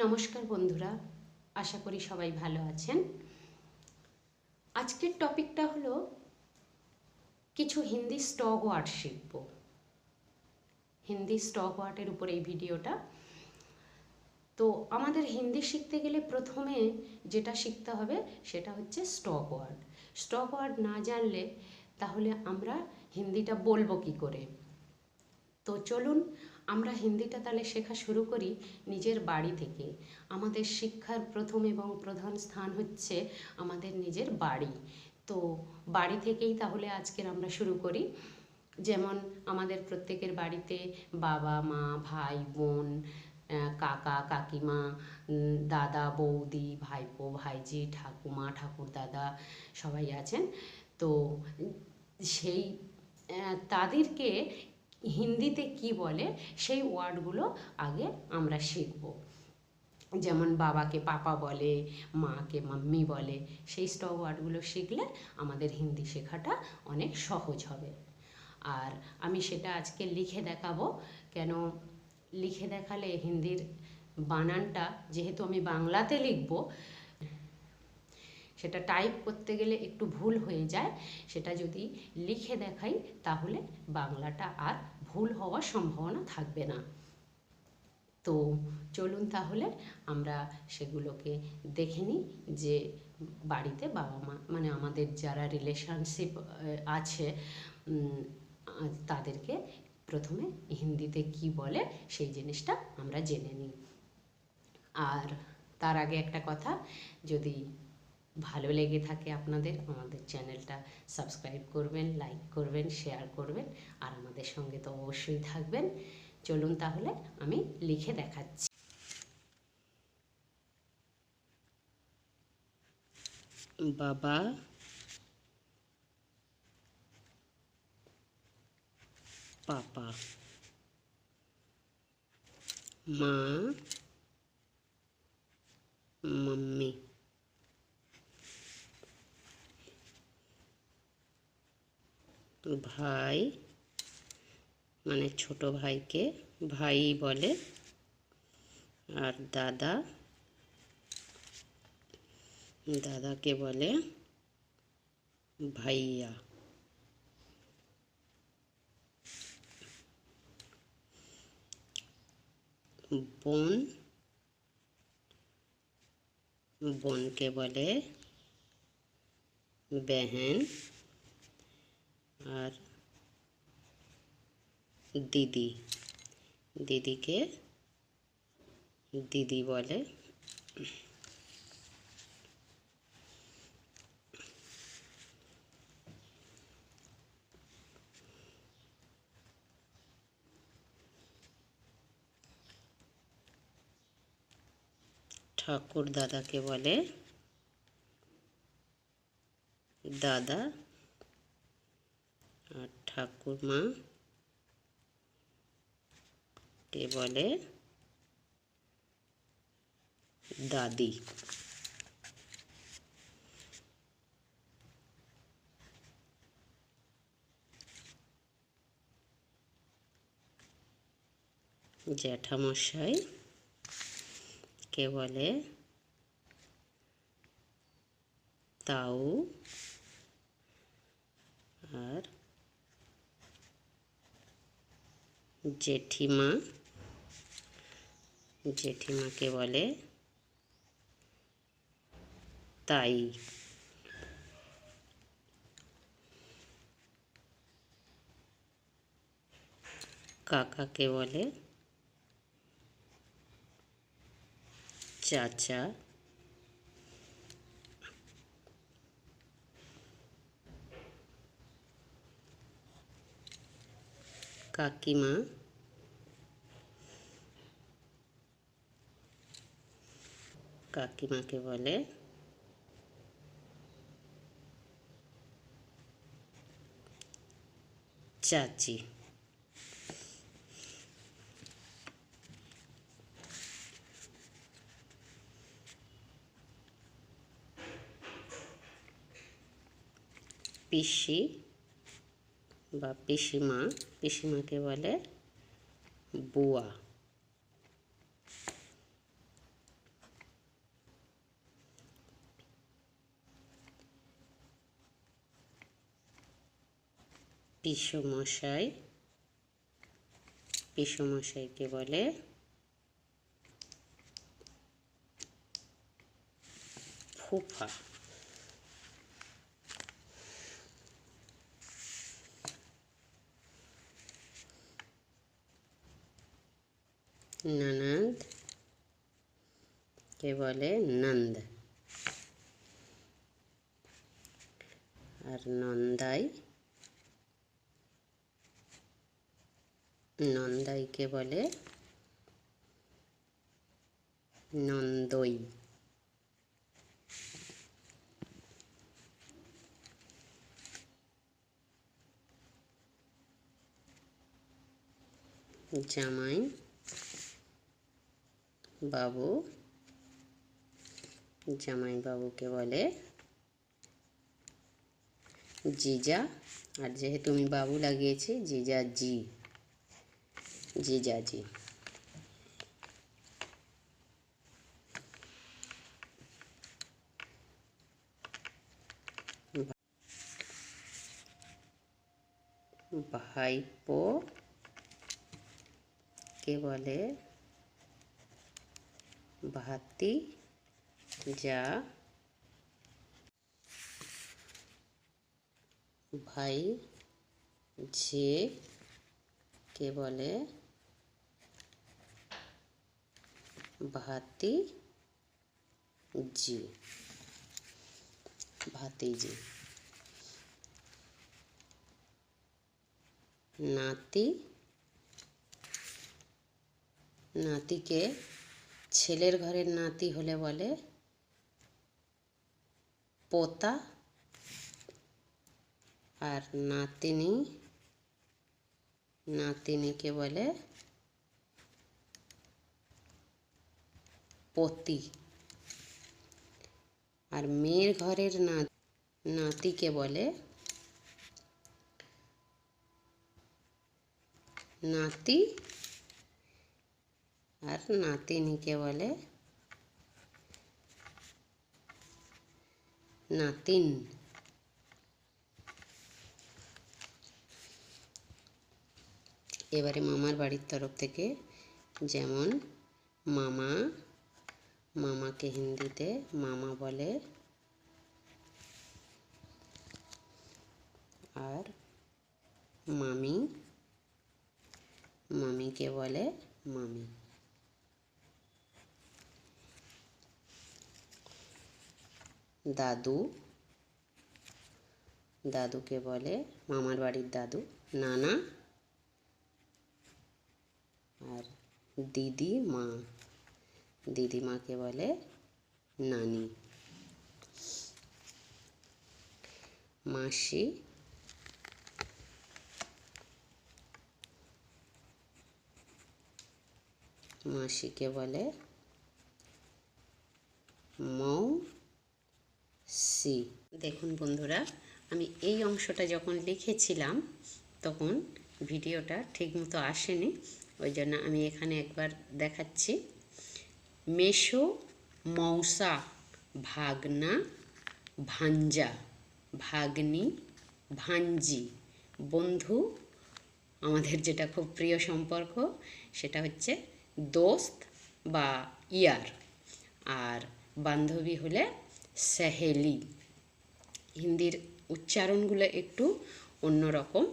নমস্কার বন্ধুরা, আশা করি সবাই ভালো আছেন। আজকের টপিকটা হলো কিছু হিন্দি স্টক ওয়ার্ড শিখব। হিন্দি স্টক ওয়ার্ডের উপর এই ভিডিওটা। তো আমাদের হিন্দি শিখতে গেলে প্রথমে যেটা শিখতে হবে সেটা হচ্ছে স্টক ওয়ার্ড। স্টক ওয়ার্ড না জানলে তাহলে আমরা হিন্দিটা বলবো কি করে। তো চলুন আমরা হিন্দিটা তাহলে শেখা শুরু করি নিজের বাড়ি থেকে। আমাদের শিক্ষার প্রথম এবং প্রধান স্থান হচ্ছে আমাদের নিজের বাড়ি। তো বাড়ি থেকেই তাহলে আজকের আমরা শুরু করি। যেমন আমাদের প্রত্যেকের বাড়িতে বাবা মা ভাই বোন কাকা কাকিমা দাদা বৌদি ভাইপো ভাইঝি ঠাকুমা ঠাকুরদাদা সবাই আছেন। তো সেই তাদেরকে হিন্দিতে কি বলে সেই ওয়ার্ডগুলো আগে আমরা শিখব। যেমন বাবাকে পাপা বলে, মাকে মাম্মি বলে, সেই স্টক ওয়ার্ডগুলো শিখলে আমাদের হিন্দি শেখাটা অনেক সহজ হবে। আর আমি সেটা আজকে লিখে দেখাবো। কেন লিখে দেখালে হিন্দির বানানটা, যেহেতু আমি বাংলাতে লিখব, সেটা টাইপ করতে গেলে একটু ভুল হয়ে যায়। সেটা যদি লিখে দেখাই তাহলে বাংলাটা আর ভুল হওয়ার সম্ভাবনা থাকবে না। তো চলুন তাহলে আমরা সেগুলোকে দেখে নিই যে বাড়িতে বাবা মা মানে আমাদের যারা রিলেশনশিপ আছে তাদেরকে প্রথমে হিন্দিতে কি বলে সেই জিনিসটা আমরা জেনে নিই। আর তার আগে একটা কথা, যদি ভালো লেগে থাকে আপনাদের আমাদের চ্যানেলটা সাবস্ক্রাইব করবেন, লাইক করবেন, শেয়ার করবেন, আর আমাদের সঙ্গে তো অবশ্যই থাকবেন। চলুন তাহলে আমি লিখে দেখাচ্ছি। বাবা পাপা, মা মাম্মি, ভাই মানে ছোট ভাইকে ভাই বলে, আর দাদা দাদাকে বলে ভাইয়া। বোন বোনকে বলে বেহেন, আর দিদি দিদিকে দিদি বলে। ঠাকুর দাদাকে বলে দাদা, আর ঠাকুরমা কে বলে দাদি। জ্যাঠামশাই কে বলে তাউ, আর জেঠিমাকে বলে তাই। কাকাকে বলে চাচা। কাকিমাকে বলে চাচি। পিসি বা পিসিমাকে বলে বুয়া। পিসমশাই, পিসমশাইকে বলে ফুফা। ননদ কে বলে নন্দ। আর নন্দাই, নন্দাইকে বলে নন্দই। জামাই বাবু, জামাই বাবুকে বলে জিজা। আর যেহেতু আমি বাবু লাগিয়েছি, জিজাজি, জিজাজি। ভাইপো কে বলে ভাতি যা। ভাই যে কে বলে ভাতি জি, ভাতিজি। নাতি, নাতিকে ছেলের ঘরের নাতি হলে বলে পোতা। আর নাতিনি, নাতিনিকে বলে পতি। আর মেয়ের ঘরের নাতিকে বলে নাতি। আর নাতিনিকে বলে নাতিন। এবারে মামার বাড়ির তরফ থেকে, যেমন মামা, মামাকে হিন্দিতে মামা বলে। আর মামি, মামিকে বলে মামি। দাদু, দাদুকে বলে মামার বাড়ির দাদু নানা। আর দিদিমা, দিদিমাকে বলে নানি। মাসি, মাসিকে বলে মৌসি। দেখুন বন্ধুরা, আমি এই অংশটা যখন লিখেছিলাম তখন ভিডিওটা ঠিকমতো আসেনি, ওই জন্য আমি এখানে একবার দেখাচ্ছি। মেসো, মৌসা, ভাগনা, ভাঞ্জা, ভাগ্নি, ভাঞ্জি। বন্ধু, আমাদের যেটা খুব প্রিয় সম্পর্ক সেটা হচ্ছে দোস্ত বা ইয়ার। আর বান্ধবী হলে সহেলি। হিন্দির উচ্চারণগুলো একটু অন্যরকম।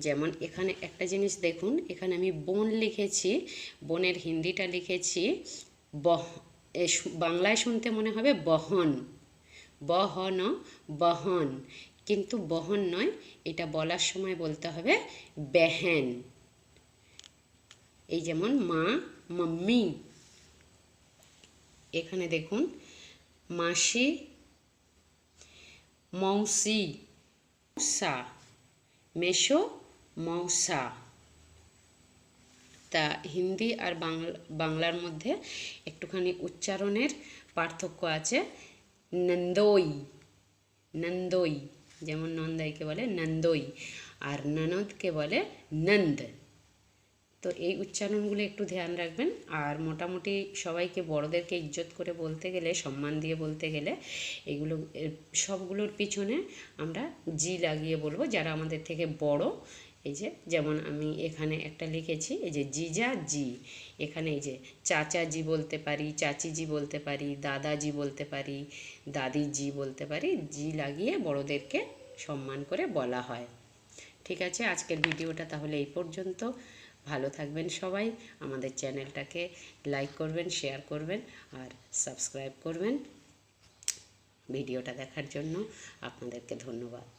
যেমন এখানে একটা জিনিস দেখুন, এখানে আমি বোন লিখেছি, বোনের হিন্দিটা লিখেছি বাংলায় শুনতে মনে হবে বহন, বহন, বহন, কিন্তু বহন নয়, এটা বলার সময় বলতে হবে বেহেন। এই যেমন মা, মাম্মি। এখানে দেখুন মাসি, মৌসি, মৌসা, মেসো, মৌসা। তা হিন্দি আর বাংলার মধ্যে একটুখানি উচ্চারণের পার্থক্য আছে। নন্দই, নন্দই, যেমন নন্দাইকে বলে নন্দই। আর ননদকে বলে নন্দ। তো এই উচ্চারণগুলো একটু ধ্যান রাখবেন। আর মোটামুটি সবাইকে বড়দেরকে ইজ্জত করে বলতে গেলে, সম্মান দিয়ে বলতে গেলে এগুলো সবগুলোর পিছনে আমরা জি লাগিয়ে বলবো, যারা আমাদের থেকে বড়। এই যে যেমন আমি এখানে একটা লিখেছি, এই যে জিজা জি, এখানে এই যে চাচা জি বলতে পারি, চাচি জি বলতে পারি, দাদাজি বলতে পারি, দাদি জি বলতে পারি। জি লাগিয়ে বড়দেরকে সম্মান করে বলা হয়। ঠিক আছে, আজকের ভিডিওটা তাহলে এই পর্যন্ত। ভালো থাকবেন সবাই। আমাদের চ্যানেলটাকে লাইক করবেন, শেয়ার করবেন আর সাবস্ক্রাইব করবেন। ভিডিওটা দেখার জন্য আপনাদেরকে ধন্যবাদ।